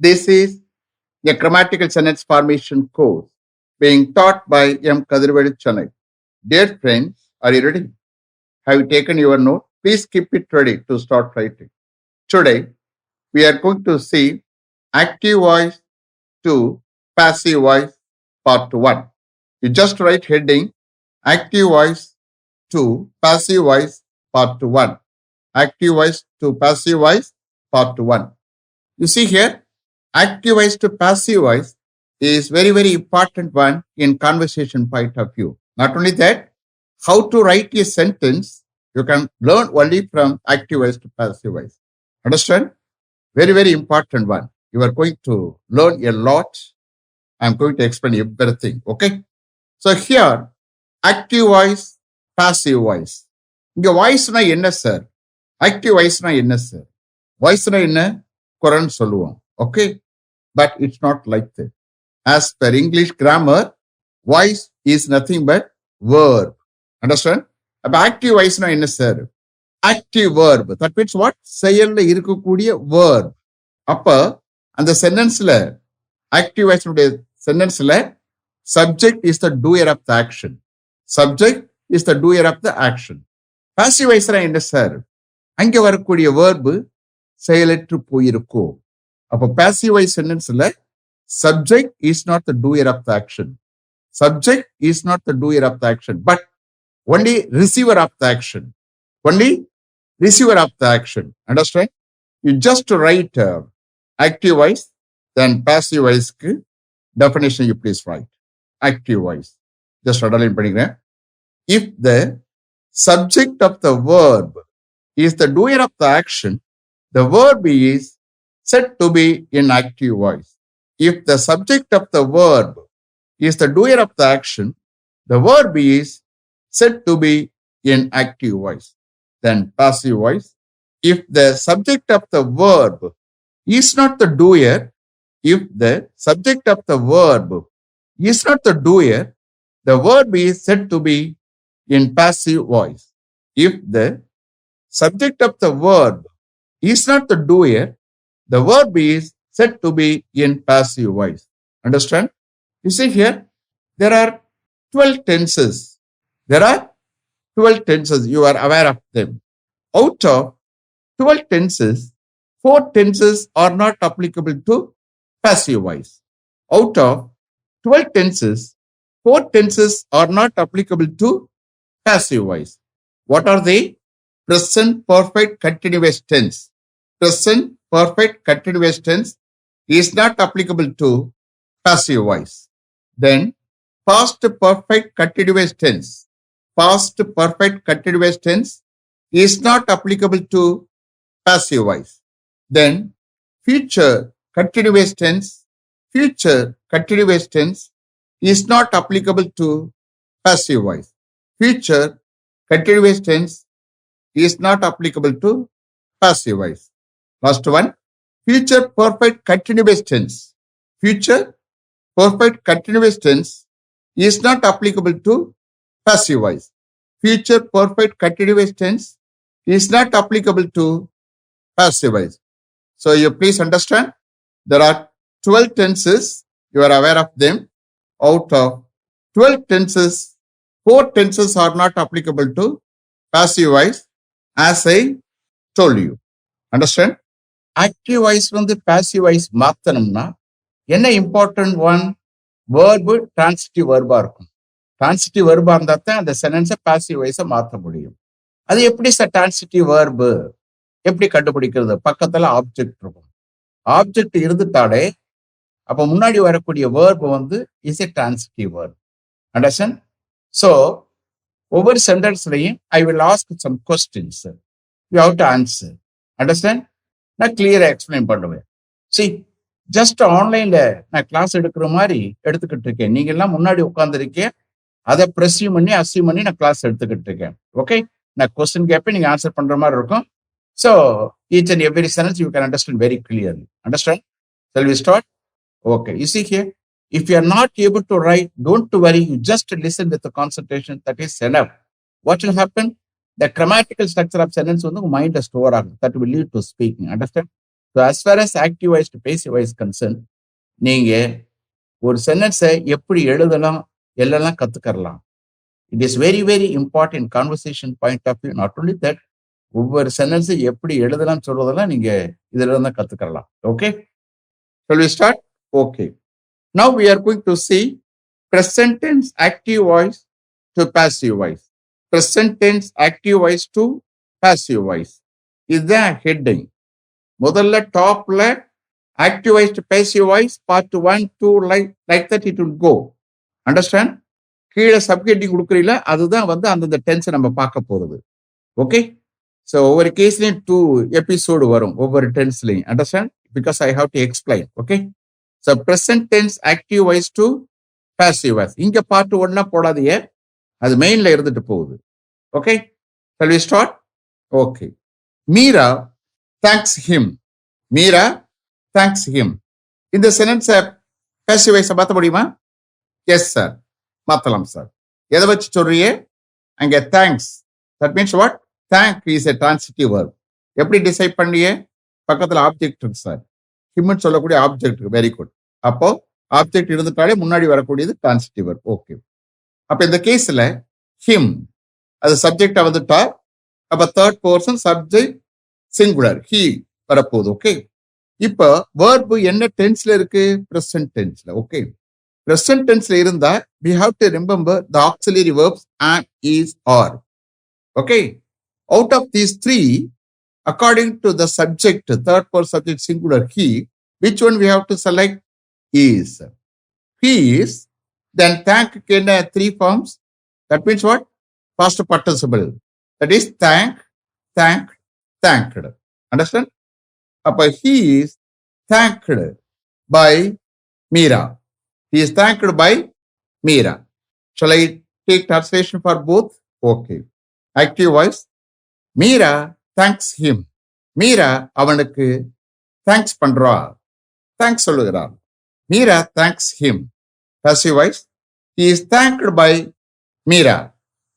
This is a grammatical sentence formation course being taught by M. Kadirvedi Chennai. Dear friends, are you ready? Have you taken your note? Please keep it ready to start writing. Today, we are going to see active voice to passive voice part 1. You just write heading active voice to passive voice part 1. Active voice to passive voice part 1. You see here, active voice to passive voice is very important one in conversation point of view. Not only that, how to write a sentence, you can learn only from active voice to passive voice. Understand? Very important one. You are going to learn a lot. I'm going to explain everything. Okay? So here, active voice, passive voice. இங்க வாய்ஸ்னா என்ன sir? Active வாய்ஸ்னா என்ன sir? வாய்ஸ்னா என்ன? குரல்னு சொல்லுவோம். Okay, but it's not like that. As per English grammar, voice is nothing but verb. Understand? அப்ப active வாய்ஸ்னா என்ன sir? Active verb. That means what? செயல்ல இருக்கக்கூடிய verb. அப்ப அந்த சென்டென்ஸ்ல active வாய்ஸ்னுடைய சென்டென்ஸ்ல subject is the doer of the action. Subject is the doer of the action. Passive voice என்ன sir? அங்க வரக்கூடிய verb செயலற்று போயிருக்கும். அப்ப passive voice சென்டென்ஸ்ல subject is not the doer of the action. Subject is not the doer of the action, but only receiver of the action. Only receiver of the action. Understand? You just write active voice, then passive voice definition you please write. Active voice. Just underline பண்ணிக்கிறேன். If the subject of the verb is the doer of the action, the verb is said to be in active voice. If the subject of the verb is the doer of the action, the verb is said to be in active voice. Then passive voice. If the subject of the verb is not the doer, if the subject of the verb is not the doer, the verb is said to be in passive voice. If the subject of the verb is not the doer, the verb is said to be in passive voice. Understand? You see here, there are 12 tenses. There are 12 tenses. You are aware of them. Out of 12 tenses, 4 tenses are not applicable to passive voice. Out of 12 tenses, 4 tenses are not applicable to passive voice. What are they? Present perfect continuous tense. Present perfect continuous tense is not applicable to passive voice. Then past perfect continuous tense. Past perfect continuous tense is not applicable to passive voice. Then future continuous tense. Future continuous tense is not applicable to passive voice. Future continuous tense is not applicable to passive voice. Last one, future perfect continuous tense. Future perfect continuous tense is not applicable to passive voice. Future perfect continuous tense is not applicable to passive voice. So you please understand, there are 12 tenses. You are aware of them. Out of 12 tenses, 4 tenses are not applicable to passive voice, as I told you. Understand? Active voice வந்து passive voice மாத்தணும்னா என்ன important one? verb transitive verb இருக்கும். transitive verb இருந்தா தான் அந்த சென்டென்ஸை passive voice மாற்ற முடியும். அது எப்படி சார் transitive verb எப்படி கண்டுபிடிக்கிறது? பக்கத்துல ஆப்ஜெக்ட் இருக்கும். ஆப்ஜெக்ட் இருந்துட்டாலே அப்ப முன்னாடி வரக்கூடிய verb வந்து is a transitive verb. Understand? So ஒவ்வொரு சென்டென்ஸ்லையும் I will ask some questions. You have to answer. Understand? நான் கிளியரா எக்ஸ்பிளைன் பண்ணுவேன். See, ஜஸ்ட் ஆன்லைன்ல நான் கிளாஸ் எடுக்கிற மாதிரி எடுத்துக்கிட்டு இருக்கேன். நீங்க எல்லாம் முன்னாடி உட்காந்துருக்கேன், அதை ப்ரெஸ்யூம் பண்ணி அசியூம் பண்ணி நான் கிளாஸ் எடுத்துக்கிட்டு இருக்கேன். ஓகே, நான் கொஸ்டின் கேட்பேன், நீங்க ஆன்சர் பண்ற மாதிரி இருக்கும். So each and every sentence you can understand very clearly. Understand? Shall we start? Okay. You see here, if you are not able to write, don't worry. You just listen with the concentration. That is enough. What will happen? The grammatical structure of sentence on the mind is stored. That will lead to speaking. Understand? So as far as active voice to passive voice concerned, நீங்க ஒரு சென்டென்ஸை எப்படி எழுதலாம் எல்லாம் கத்துக்கறலாம். It is very very important conversation point of view. Not only that, ஒவ்வொரு சென்டென்ஸை எப்படி எழுதலாம் சொல்றதெல்லாம் நீங்க இதுல இருந்தா கத்துக்கலாம். Okay, shall we start? Okay, now we are going to see present tense active voice to passive voice. Present tense active voice to passive voice. இதுதான் ஹெட்டிங். முதல்ல டாப்ல active voice to passive voice part 1 2 like that it will go. Understand? கீழே subheading கொடுக்குறீங்களா, அதுதான் அந்தந்த டென்ஸை நம்ம பார்க்க போறது. ஓகே, ஸோ ஒவ்வொரு கேஸ்லையும் 2 எபிசோடு வரும் ஒவ்வொரு டென்ஸ்லையும். Understand? Because I have to explain. Okay, so present tense active voice to passive voice. இங்க பார்ட் 1 போடாதீங்க, அது மெயின்ல இருந்துட்டு போகுது. ஓகே, shall we start? Okay, Meera thanks him. Meera thanks him. இந்த சென்டென்ஸை பாசிவ் வாய்ஸை மாற்ற முடியுமா? எஸ் சார், மாத்தலாம் சார். எதை வச்சு சொல்றியே? அங்க thanks, that means what? Thank is a transitive verb. எப்படி டிசைட் பண்ணியே? பக்கத்துல ஆப்ஜெக்ட் இருக்கு சார், ஹிம்னு சொல்லக்கூடிய ஆப்ஜெக்ட் இருக்கு. Very good. அப்போ ஆப்ஜெக்ட் இருந்துட்டாலே முன்னாடி வரக்கூடியது டிரான்சிட்டிவ் வர்ப். ஓகே, அப்ப இந்த கேஸ்ல ஹிம் அது சப்ஜெக்டா வந்துட்டா, அப்ப third person subject singular he வரப்போகுது. ஓகே, இப்ப வேர்பு என்ன டென்ஸ்ல இருக்கு? பிரசன்ட் டென்ஸ்ல. ஓகே, present tense இருந்தா we have to remember the auxiliary verbs am, is, are. Okay, out of these 3, according to the subject, third person subject singular he, which one we have to select? Is. He is. Then thank can 3 forms. That means what? Past participle. That is thank, thanked, thanked. Understand? Appa he is thanked by Meera. He is thanked by Meera. Shall I take translation for both? Okay. Active voice. Meera thanks him. Meera அவனுக்கு thanks பண்றா, thanks சொல்லுகிறார். Meera thanks him. Passive voice. He is thanked by Meera.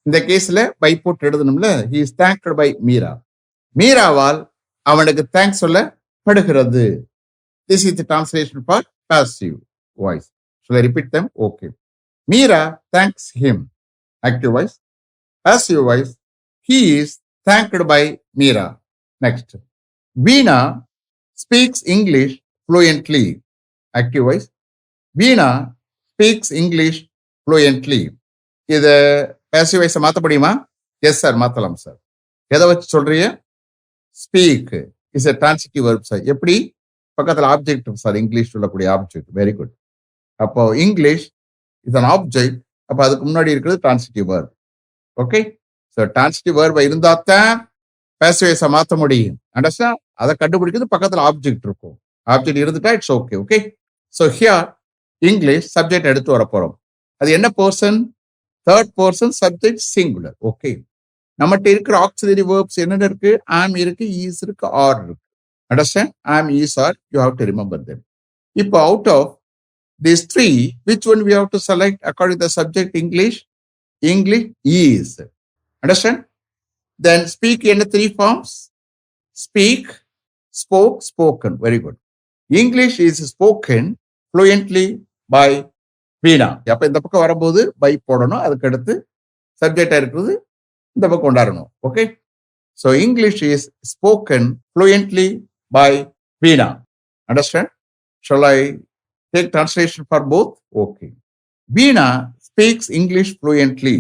இந்த கேஸ்ல by போட்டு எழுதணும்ல. He is thanked by Meera. மீராவால் அவனுக்கு thanks சொல்லப்படுகிறது. This is the translation for passive voice. Shall I repeat them? Okay. Meera thanks him. Active voice. Passive voice. He is thanked by Meera. Next. Veena speaks English fluently. Active voice. Veena speaks English fluently. இது passive voice மாத்த முடியுமா? Yes sir, மாத்தலாம் sir. எதை வச்சு சொல்றீங்க? Speak is a transitive verb sir. எப்படி? பக்கத்துல object sir, English சொல்லக்கூடிய ஆப்ஜெக்ட். Very good. அப்போ இங்கிலீஷ் இஸ் அன் ஆப்ஜெக்ட், அப்போ அதுக்கு முன்னாடி இருக்கிறது transitive verb. Okay, so transitive verb இருந்தா தான் பாசிவ் வாய்ஸை மாற்ற முடியும். அண்டர்ஸ்டாண்ட்? அதை கண்டுபிடிக்கிறது பக்கத்தில் ஆப்ஜெக்ட் இருக்கும். ஆப்ஜெக்ட் இருந்துட்டா it's okay. Okay, so here English subject எடுத்து வர போறோம். அது என்ன person? Third person subject singular. Okay, நம்மகிட்ட இருக்கிற ஆக்சிலரி வேர்ப்ஸ் என்னென்ன இருக்கு? ஆம் இருக்கு, ஈஸ் இருக்கு, ஆர் இருக்கு. Understand? Am, is, are, you have to remember them. இப்போ out of these 3, which one we have to select according to the subject? English. English is. Understand? Then speak in 3 forms. Speak, spoke, spoken. Very good. English is spoken fluently by Veena. அப்ப இந்த பக்கம் வரும்போது by போடணும், அதுக்கு அடுத்து சப்ஜெக்டா இருக்கிறது இந்த பக்கம் கொண்டாடணும். Okay, so English is spoken fluently by Veena. Understand? Shall I take translation for both? Okay. Veena speaks English fluently.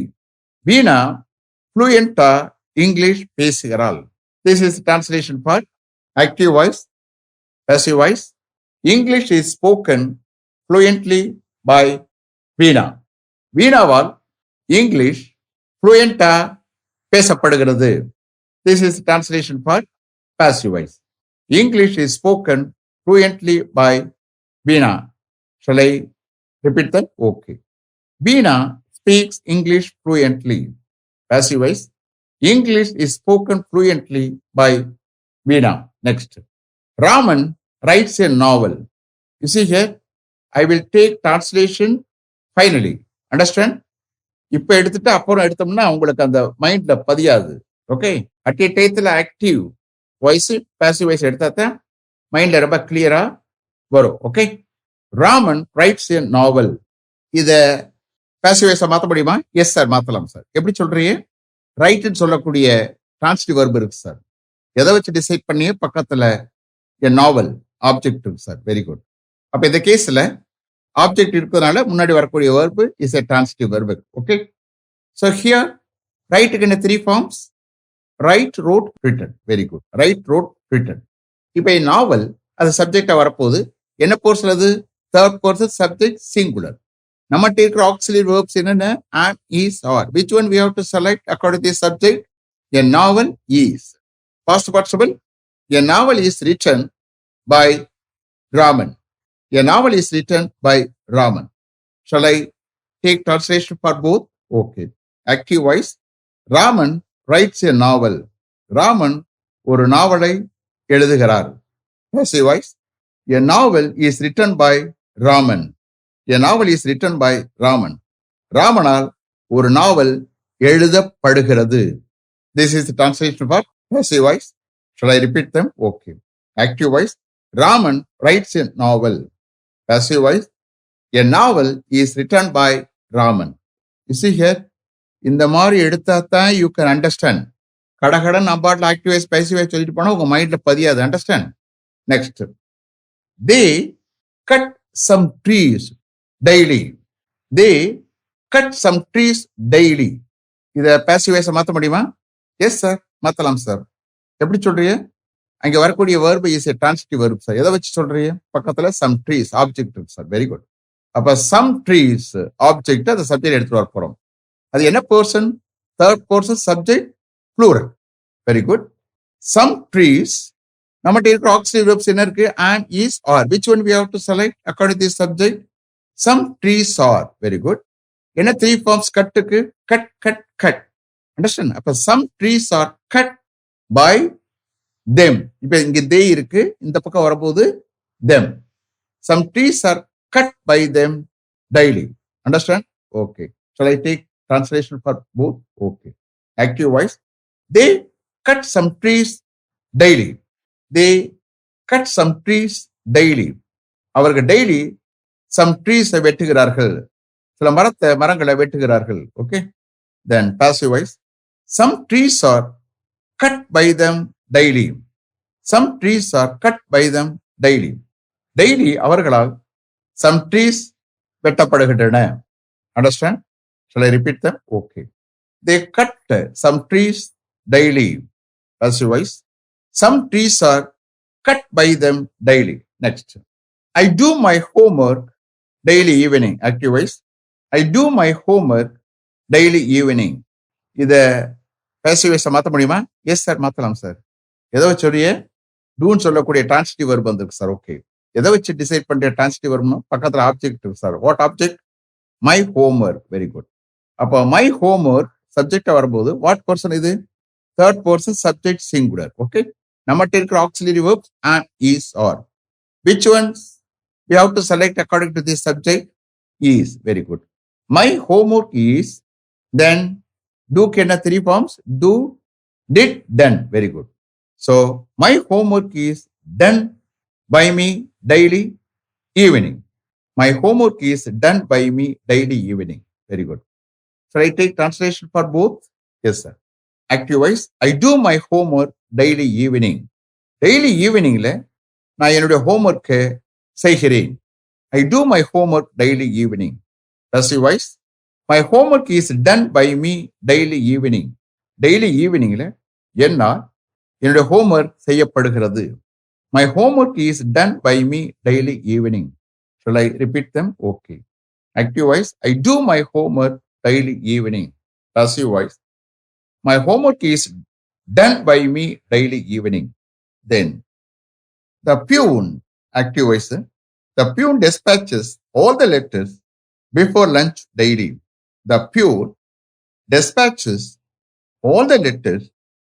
Veena fluent English பேசுகிறாள். This is translation for active voice, passive voice. English is spoken fluently by Veena. Veenaவால் English fluent பேசப்படுகிறது. This is translation for passive voice. English is spoken fluently by Veena. Shall I repeat that? Okay. Veena speaks English fluently. Passive voice. English is spoken fluently by Veena. Next. Raman writes a novel. You see here, I will take translation finally. Understand? இப்ப எடுத்துட்டு அப்புறம் எடுத்தோம்னா உங்களுக்கு அந்த மைண்ட்ல பதியாது. Okay, at ஏ டயத்துல active voice passive voice எடுத்தா தான் மைண்ட்ல ரொம்ப கிளியரா வரும். ஓகே, ராமன் ரைட்ஸ் எ நாவல். இத பாசிவ் வாய்ஸா மாத்த முடியுமா? எஸ் சார், மாத்தலாம் சார். எப்படி சொல்றீங்க? ரைட்னு சொல்லக்கூடிய டிரான்சிட்டிவ் வெர்ப் இருக்கு சார். எதை வச்சு டிசைட் பண்ணி பக்கத்துல எ நாவல் ஆப்ஜெக்ட் இருக்கு சார். Very good. அப்ப இந்த கேஸ்ல ஆப்ஜெக்ட் இருக்கிறதுனால முன்னாடி வரக்கூடிய verb is a transitive verb. Okay, so here ரைட்டுக்கு என்ன 3 forms? Write, wrote, written. Very good. Write, wrote, written. இப்ப நாவல் அது சப்ஜெக்டா வரப்போகுது. என்ன போர்ஷன் அது? Third person subject singular. நம்மகிட்ட இருக்கிற ஆக்சிலரி வேர்ப்ஸ் என்னென்ன? am, is, are. Which one we have to select according to the subject? A novel is. Past participle. A novel is written by Raman. A novel is written by Raman. Shall I take translation for both? Okay. Active voice. Raman writes a novel. Raman ஒரு நாவலை எழுதுகிறார். Passive voice. A novel is written by Raman. A novel is written by Raman. ராமனால் ஒரு நாவல் எழுதப்படுகிறது. This is the translation for passive voice. Shall I repeat them? Okay. Active voice. Raman writes a novel. Passive voice. A novel is written by Raman. You see here, இந்த மாதிரி எடுத்தா தான் you can understand. கடகடன் அபாட்ல active voice passive voice சொல்லிட்டு போனா உங்க மைண்ட்ல பதியாது. Understand? Next, they cut some trees daily. They cut some trees daily. இத பாசிவ் வாய்ஸா மாத்த முடியுமா? எஸ் சார், மாத்தலாம் சார். எப்படி சொல்றீங்க? அங்க வரக்கூடிய verb is a transitive verb சார். எதை வச்சு சொல்றீங்க? பக்கத்துல some trees ஆப்ஜெக்ட் இருக்கு சார். Very good. அப்ப some trees ஆப்ஜெக்ட் அந்த சப்ஜெக்ட் எடுத்துட்டு வர போறோம். அது என்ன person? Third person subject plural. Very good. some trees. நம்மகிட்ட இருக்கிற ஆக்சிலரி வெர்ப்ஸ் என்ன இருக்கு? and, is, are. Which one we have to select according to the subject? Some trees are. Very good. என்ன 3 forms கட்டுக்கு? cut, cut, cut. Understand? அப்ப some trees are cut by them. இப்ப இங்க they இருக்கு, இந்த பக்கம் வரப்போகுது them. Some trees are cut by them daily. Understand? Okay. Shall I take translation for both? Okay. Active voice. They cut some trees daily. They cut some trees daily. அவர்கள் daily some trees வெட்டுகிறார்கள். சில மரங்களை வெட்டுகிறார்கள். Okay. Then passive voice. Some trees are cut by them daily. Some trees are cut by them daily. Daily அவர்களால் some trees வெட்டப்படுகின்றன. Understand? Shall I repeat them? Okay. They cut some trees daily. Passive voice. Some trees are cut by them daily. Next. I do my homework daily evening. Active voice. I do my homework daily evening. இத passive voice மாத்த முடியுமா? Yes sir, மாத்தலாம் sir. எதை வச்சு சொல்லியே? டூன்னு சொல்லக்கூடிய transitive verb வந்திருக்கு சார். ஓகே. எதை வச்சு டிசைட் பண்ற டிரான்சிட்டிவ் வெர்ப்னு பக்கத்துல ஆப்ஜெக்ட் இருக்கு sir. What object? My homework. Very good. அப்போ மை ஹோம்ஒர்க் சப்ஜெக்டா வரும்போது வாட் பர்சன் இது? Third person subject singular. Okay. நம்மகிட்ட இருக்கிற auxiliary verbs and, is, are. Which ones we have to select according to this subject? Is. Very good. My homework is. Then do can 3 forms. Do, did, done. Very good. So my homework is done by me daily evening. My homework is done by me daily evening. Very good. Shall I take translation for both? Yes sir. Active voice. I do my homework daily evening. Daily eveningல நான் என்னுடைய homework செய்கிறேன். I do my homework daily evening. Passive voice. My homework is done by me daily evening. Daily eveningல என்னால் என்னுடைய homework செய்யப்படுகிறது. My homework is done by me daily evening. Shall I repeat them? Okay. Active voice. I do my homework daily evening. Passive voice. My homework is done by me daily evening. Then the peon, active voice. The peon dispatches all the letters before lunch daily. The peon dispatches all the letters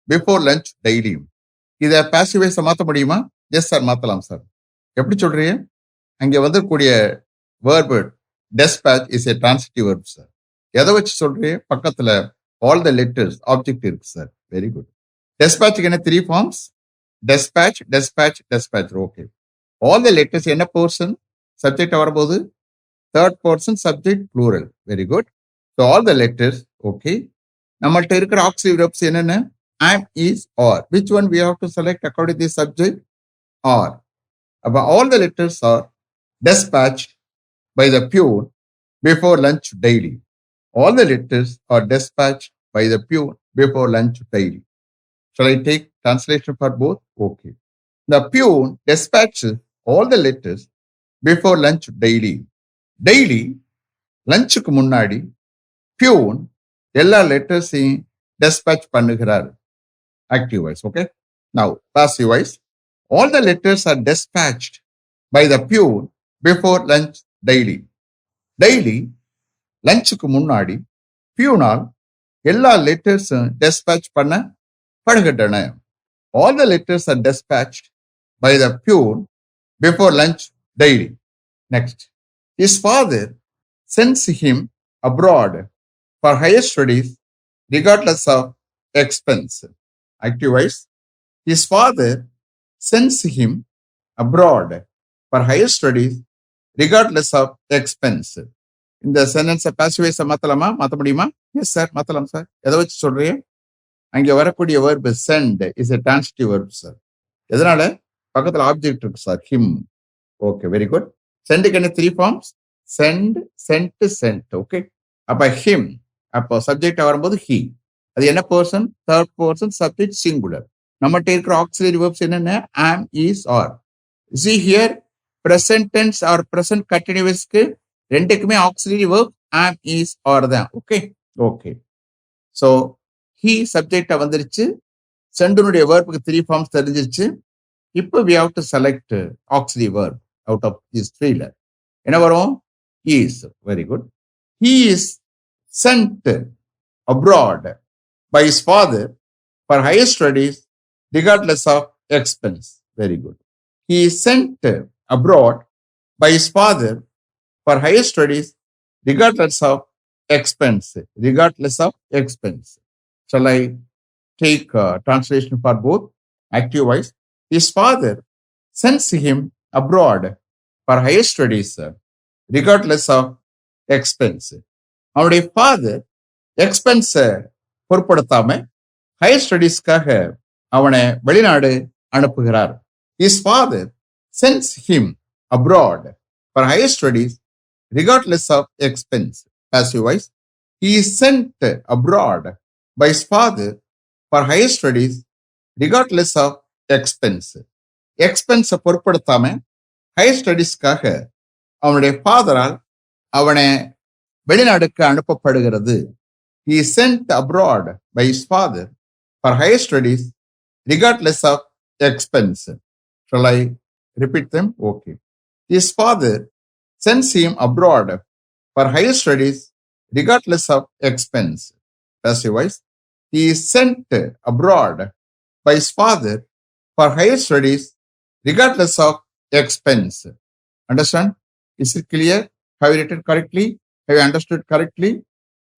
before lunch daily. இத passive voice மாத்த முடியுமா? Yes sir, மாத்தலாம் sir. எப்படி சொல்றீங்க? அங்க வந்திருக்கூடிய verb dispatch is a transitive verb சார். எதை வச்சு சொல்றீங்க? பக்கத்துல all the letters object இருக்கு சார். Very good. dispatch என்ன 3 forms? dispatch, dispatch, dispatch. Okay. All the letters என்ன person subject வரும்போது third person subject plural. Very good. So all the letters, okay. நம்மள்ட்ட இருக்கிற auxiliary verbs என்னென்ன? Am, is, are. Which one we have to select according to the subject? Are. அப்ப all the letters are dispatched by the peon before lunch daily. All the letters are dispatched by the peon before lunch daily. Shall I take translation for both? Okay. The peon dispatches all the letters before lunch daily. Daily, லஞ்சுக்கு முன்னாடி peon எல்லா லெட்டர்ஸையும் dispatch பண்ணுகிறார். Active voice, okay? Now, passive voice. All the letters are dispatched by the peon before lunch daily. Daily, லஞ்சுக்கு முன்னாடி பியூனால் எல்லா லெட்டர்ஸும் dispatch பண்ணப்படுகின்றன. All the letters are dispatched by the peon before lunch daily. Next. His father sends him abroad for higher studies regardless of expense. Active voice. His father sends him abroad for higher studies regardless of expense. இந்த சென்டென்ஸை passive voice மாத்த முடியுமா? Yes sir, மாத்தலாம் sir. எதை வச்சு சொல்றீங்க? அங்கே வரக்கூடிய verb send is a transitive verb sir. எதனால? பக்கத்துல ஆப்ஜெக்ட் இருக்கு sir, him. Okay, very good. சென்டுக்கு என்ன 3 forms? Sent, sent, sent. Okay. அப்ப him, அப்போ சப்ஜெக்ட் வரும்போது he. அது என்ன person? Third person subject singular. நம்மகிட்ட இருக்கிற ஆக்சிலரி verbs என்னென்ன? am, is, are. See here, present tense or present continuousக்கு ரெண்டுக்குமே auxiliary verb am, is, are தான். Okay, okay. ஸோ he சப்ஜெக்டா வந்துருச்சு, சென்டுனுடைய verbக்கு 3 ஃபார்ம்ஸ் தெரிஞ்சிருச்சு. இப்போ we have to select auxiliary verb out of this three. என்ன வரும்? is. Very good. He is sent abroad by his father for higher studies regardless of expense. Very good. He is sent abroad by his father for higher studies regardless of expense. Regardless of expense. Shall I take translation for both? Active voice. His father sends him abroad for higher studies regardless of expense. அவனுடைய father எக்ஸ்பென்ஸை பொருட்படுத்தாம higher ஸ்டடீஸ்க்காக அவனை வெளிநாடு அனுப்புகிறார். His father sends him abroad for higher studies regardless of expense. Passive voice. He is sent abroad by his father for higher studies regardless of expense. எக்ஸ்பென்ஸை பொருட்படுத்தாம higher ஸ்டடீஸ்க்காக அவனுடைய ஃபாதரால் அவனை வெளிநாடுக்கு அனுப்பப்படுகிறது. He is sent abroad by his father for higher studies regardless of expense. Shall I repeat them? Okay. His father sends him abroad for higher studies regardless of expense. Passive voice. He is sent abroad by his father for higher studies regardless of expense. Understand? Is it clear? Have you written correctly? Have you understood correctly?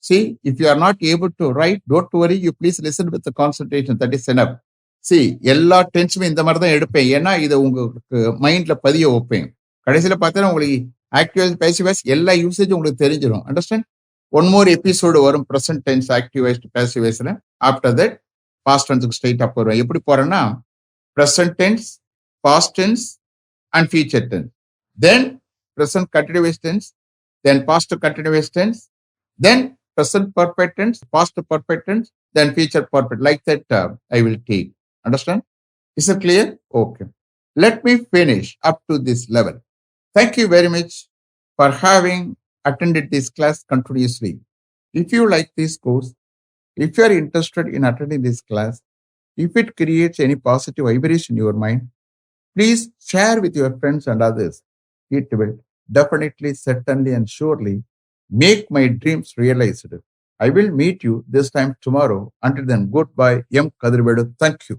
See, if you are not able to write, don't worry. You please listen with the concentration. That is enough. See, எல்லா டென்ஸுமே இந்த மாதிரி தான் எடுப்பேன். ஏன்னா இதை உங்களுக்கு மைண்ட்ல பதிய வைப்பேன். கடைசியில் பார்த்தா உங்களுக்கு ஆக்டிவ் பேசிவ் வாய்ஸ் எல்லா யூசேஜும் உங்களுக்கு தெரிஞ்சிடும். அண்டர்ஸ்டாண்ட்? ஒன் மோர் எபிசோடு வரும் present tense active voice passive வாய்ஸ்ல. ஆஃப்டர் தட் பாஸ்ட் டென்ஸுக்கு ஸ்ட்ரெயிட்டாக போடுவேன். எப்படி போறேன்னா present tense, past tense and future tense, then present continuous tense, then past continuous tense, then present perfect tense, past perfect tense, then future perfect. Like that, I will take. Understand? Is it clear? Okay. Let me finish up to this level. Thank you very much for having attended this class continuously. If you like this course, if you are interested in attending this class, if it creates any positive vibration in your mind, please share with your friends and others. It will definitely, certainly, and surely make my dreams realized. I will meet you this time tomorrow. Until then, goodbye. M. Kadirvedu. Thank you.